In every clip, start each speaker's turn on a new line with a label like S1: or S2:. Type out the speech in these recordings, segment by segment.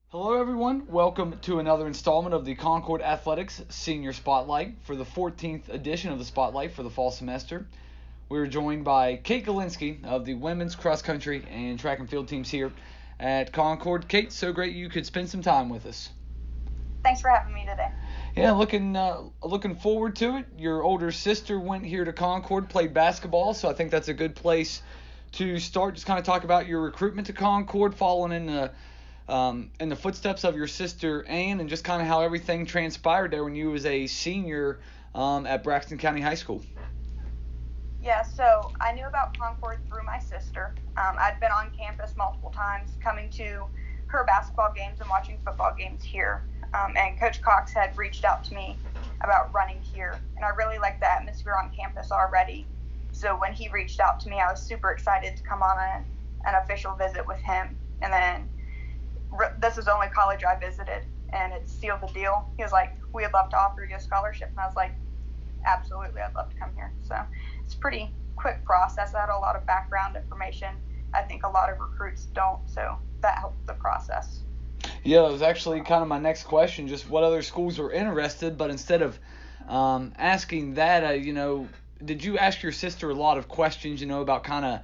S1: Hello, everyone. Welcome to another installment of the Concord Athletics Senior Spotlight for the 14th edition of the Spotlight for the fall semester. We're joined by Kate Golinsky of the women's cross country and track and field teams here at Concord. Kate, so great you could spend some time with us.
S2: Thanks for having me today.
S1: Yeah, looking forward to it. Your older sister went here to Concord, played basketball, so I think that's a good place to start. Just kind of talk about your recruitment to Concord, following in the footsteps of your sister Ann, and just kind of how everything transpired there when you was a senior at Braxton County High School.
S2: Yeah, so I knew about Concord through my sister. I'd been on campus multiple times, coming to her basketball games and watching football games here. And Coach Cox had reached out to me about running here, and I really liked the atmosphere on campus already. So when he reached out to me, I was super excited to come on an official visit with him. And then this is the only college I visited, and it sealed the deal. He was like, "We would love to offer you a scholarship," and I was like, "Absolutely, I'd love to come here." So it's a pretty quick process. I had a lot of background information. I think a lot of recruits don't, so that helped the process.
S1: Yeah, that was actually kind of my next question, just what other schools were interested, but instead of asking that, did you ask your sister a lot of questions, about kind of,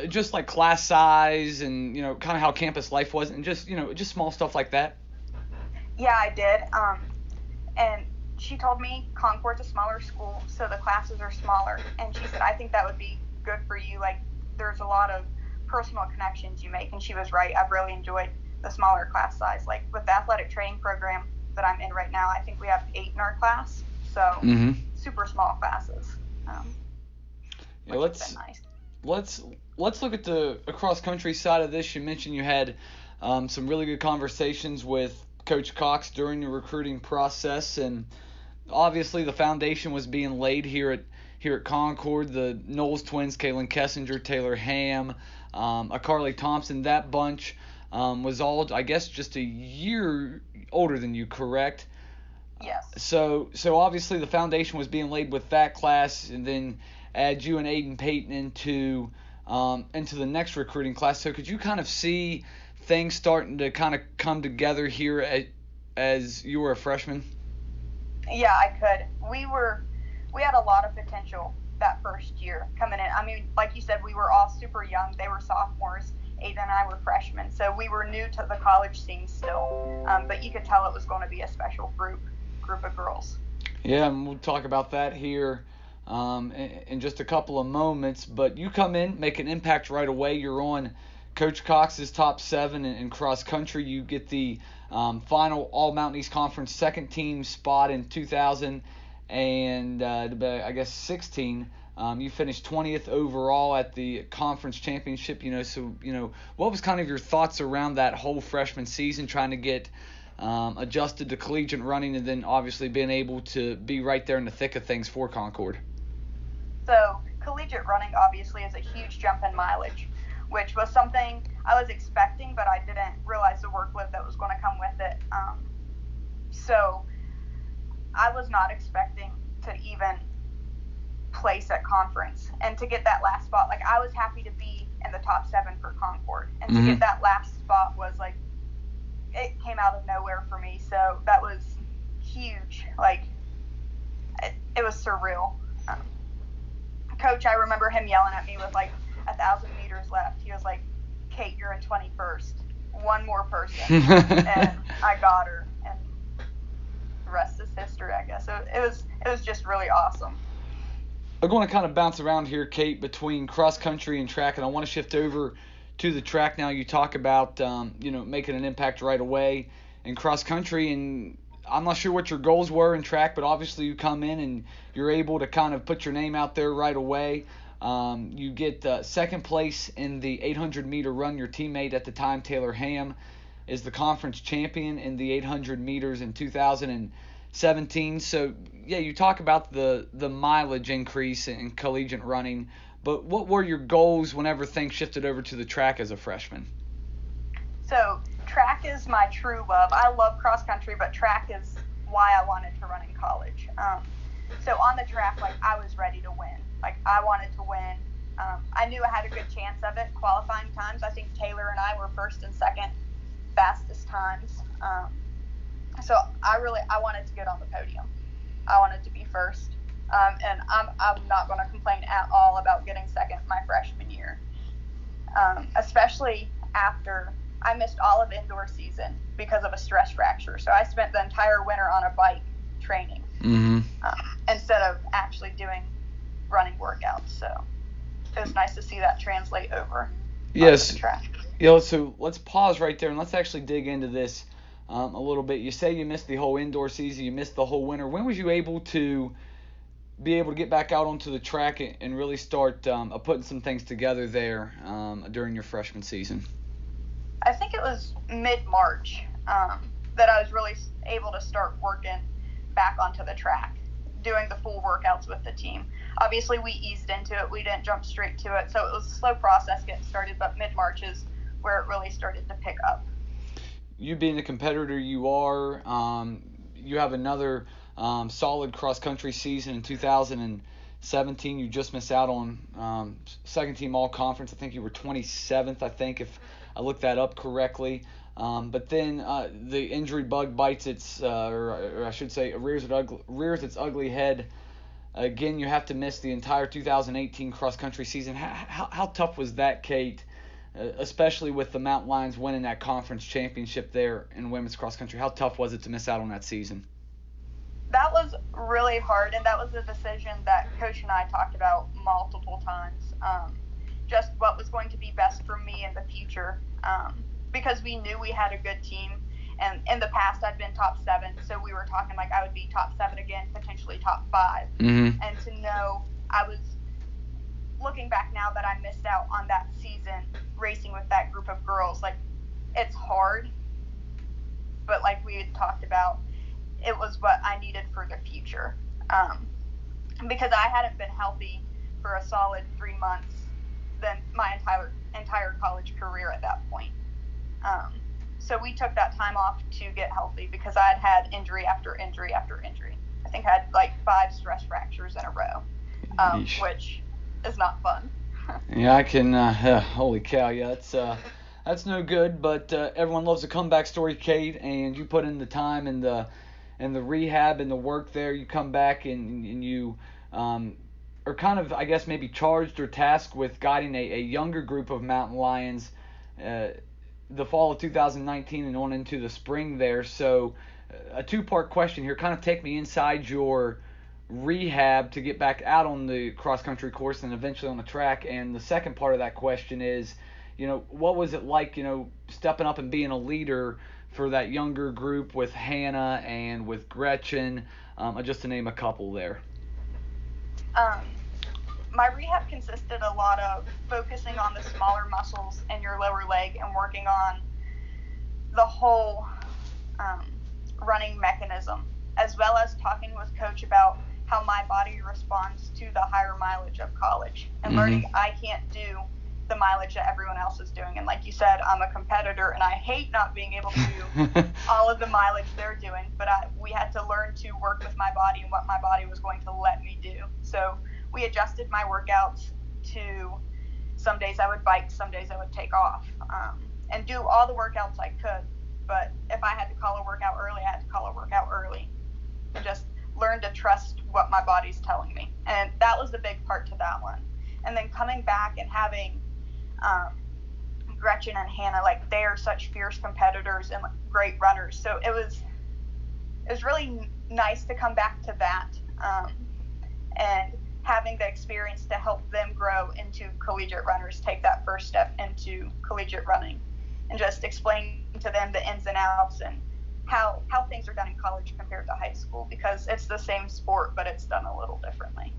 S1: just like class size and, kind of how campus life was and just small stuff like that?
S2: Yeah, I did. And she told me Concord's a smaller school, so the classes are smaller. And she said, "I think that would be good for you. Like, there's a lot of personal connections you make." And she was right. I've really enjoyed the smaller class size. Like, with the athletic training program that I'm in right now, I think we have 8 in our class. So super small classes.
S1: Yeah,
S2: Which has been nice.
S1: let's look at the cross country side of this. You mentioned you had some really good conversations with Coach Cox during the recruiting process, and obviously the foundation was being laid here at Concord. The Knowles twins, Kaylin Kessinger, Taylor Ham, Carly Thompson, that bunch was all, I guess, just a year older than you, correct?
S2: Yes.
S1: So obviously the foundation was being laid with that class, and then add you and Aiden Payton into the next recruiting class. So could you kind of see things starting to kind of come together here as you were a freshman?
S2: Yeah, I could. We had a lot of potential that first year coming in. I mean, like you said, we were all super young. They were sophomores. Aiden and I were freshmen, so we were new to the college scene still. But you could tell it was going to be a special group of girls.
S1: Yeah, and we'll talk about that here in just a couple of moments. But you come in, make an impact right away. You're on Coach Cox's top 7 in cross country. You get the final All Mountain East Conference second team spot in 2000 and I guess 16. You finished 20th overall at the conference championship. So what was kind of your thoughts around that whole freshman season, trying to get adjusted to collegiate running, and then obviously being able to be right there in the thick of things for Concord?
S2: So collegiate running obviously is a huge jump in mileage, which was something I was expecting, but I didn't realize the workload that was going to come with it. So I was not expecting to even place at conference, and to get that last spot, like, I was happy to be in the top 7 for Concord, and to get that last spot was like, it came out of nowhere for me. So that was huge. Like, it was surreal. Coach, I remember him yelling at me with like 1,000 meters left. He was like, "Kate, you're in 21st. One more person." And I got her, and the rest is history, I guess. So it was just really awesome.
S1: I'm going to kind of bounce around here, Kate, between cross country and track, and I want to shift over to the track now. You talk about making an impact right away in cross country, and I'm not sure what your goals were in track, but obviously you come in and you're able to kind of put your name out there right away. You get second place in the 800 meter run. Your teammate at the time, Taylor Ham, is the conference champion in the 800 meters in 2017. So yeah, you talk about the mileage increase in collegiate running, but what were your goals whenever things shifted over to the track as a freshman?
S2: So track is my true love. I love cross country, but track is why I wanted to run in college. So on the track, like, I was ready to win. Like, I wanted to win. I knew I had a good chance of it. Qualifying times, I think Taylor and I were first and second fastest times. So I wanted to get on the podium. I wanted to be first. And I'm not going to complain at all about getting second my freshman year, especially after I missed all of indoor season because of a stress fracture. So I spent the entire winter on a bike training instead of actually doing running workouts. So it was nice to see that translate over.
S1: Yes. So let's pause right there and let's actually dig into this a little bit. You say you missed the whole indoor season, you missed the whole winter. When was you able to get back out onto the track and really start putting some things together there during your freshman season?
S2: I think it was mid-March that I was really able to start working back onto the track, doing the full workouts with the team. Obviously, we eased into it. We didn't jump straight to it, so it was a slow process getting started, but mid-March is where it really started to pick up.
S1: You being the competitor you are, you have another solid cross-country season in 2017. You just missed out on second-team all-conference. I think you were 27th, I think, if I looked that up correctly. But then the injury bug bites its, or I should say, rears its ugly head. Again, you have to miss the entire 2018 cross-country season. How tough was that, Kate, especially with the Mountain Lions winning that conference championship there in women's cross-country? How tough was it to miss out on that season?
S2: That was really hard, and that was a decision that Coach and I talked about multiple times, just what was going to be best for me in the future, because we knew we had a good team, and in the past I'd been top 7, so we were talking like I would be top 7 again, potentially top 5, and to know I was looking back now that I missed out on that season racing with that group of girls, like, it's hard, but like we had talked about, it was what I needed for the future, because I hadn't been healthy for a solid 3 months than my entire college career at that point. So we took that time off to get healthy because I had had injury after injury after injury. I think I had like 5 stress fractures in a row, which is not fun.
S1: Yeah, I can. Holy cow! Yeah, that's no good. But everyone loves a comeback story, Kate. And you put in the time and the rehab and the work there. You come back and you are kind of, I guess, maybe charged or tasked with guiding a younger group of Mountain Lions the fall of 2019 and on into the spring there. So a 2-part question here. Kind of take me inside your rehab to get back out on the cross-country course and eventually on the track. And the second part of that question is, what was it like, stepping up and being a leader for that younger group with Hannah and with Gretchen, just to name a couple there?
S2: My rehab consisted a lot of focusing on the smaller muscles in your lower leg and working on the whole running mechanism, as well as talking with Coach about how my body responds to the higher mileage of college and learning I can't do the mileage that everyone else is doing. And like you said, I'm a competitor and I hate not being able to do all of the mileage they're doing, but we had to learn to work with my body and what my body was going to let me do. So we adjusted my workouts to some days I would bike, some days I would take off, and do all the workouts I could. But if I had to call a workout early, I had to call a workout early. And just learn to trust what my body's telling me. And that was the big part to that one. And then coming back and having Gretchen and Hannah, like, they are such fierce competitors and great runners. So it was really nice to come back to that and having the experience to help them grow into collegiate runners, take that first step into collegiate running, and just explain to them the ins and outs and how things are done in college compared to high school, because it's the same sport, but it's done a little differently.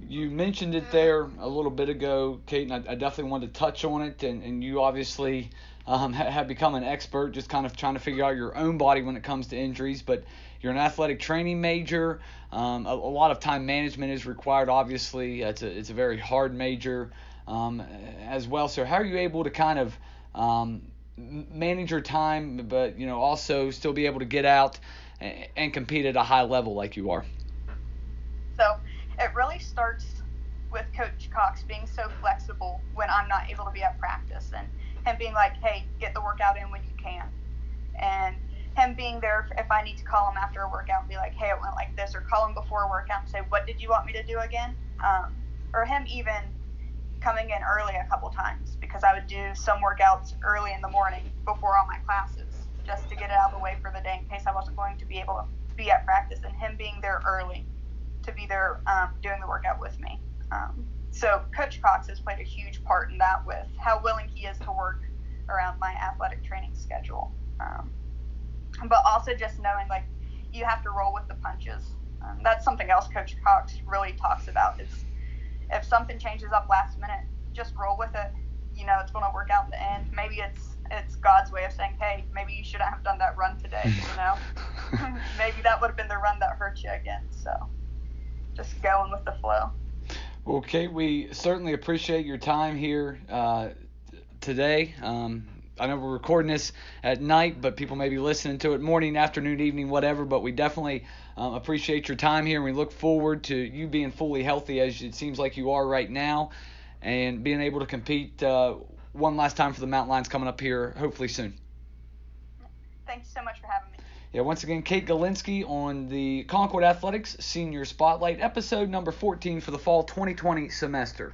S1: You mentioned it there a little bit ago, Kate, and I definitely wanted to touch on it, and you obviously have become an expert just kind of trying to figure out your own body when it comes to injuries, but you're an athletic training major. A lot of time management is required, obviously. It's a very hard major as well. So how are you able to kind of manage your time, but also still be able to get out and compete at a high level like you are?
S2: So it really starts with Coach Cox being so flexible when I'm not able to be at practice, and him being like, hey, get the workout in when you can. And him being there if I need to call him after a workout and be like, hey, it went like this, or call him before a workout and say, what did you want me to do again? Or him even coming in early a couple times, because I would do some workouts early in the morning before all my classes just to get it out of the way for the day in case I wasn't going to be able to be at practice, and him being there early to be there doing the workout with me. So Coach Cox has played a huge part in that, with how willing he is to work around my athletic training schedule. But also just knowing, like, you have to roll with the punches. That's something else Coach Cox really talks about, is if something changes up last minute, just roll with it. You know, it's going to work out in the end. Maybe it's God's way of saying, hey, maybe you shouldn't have done that run today, you know? Maybe that would have been the run that hurt you again. So just going with the flow.
S1: Well, Kate, we certainly appreciate your time here today. I know we're recording this at night, but people may be listening to it morning, afternoon, evening, whatever. But we definitely appreciate your time here, and we look forward to you being fully healthy, as it seems like you are right now, and being able to compete one last time for the Mountain Lions coming up here hopefully soon.
S2: Thanks so much for having me.
S1: Yeah, once again, Kate Golinsky on the Concord Athletics Senior Spotlight, episode number 14 for the fall 2020 semester.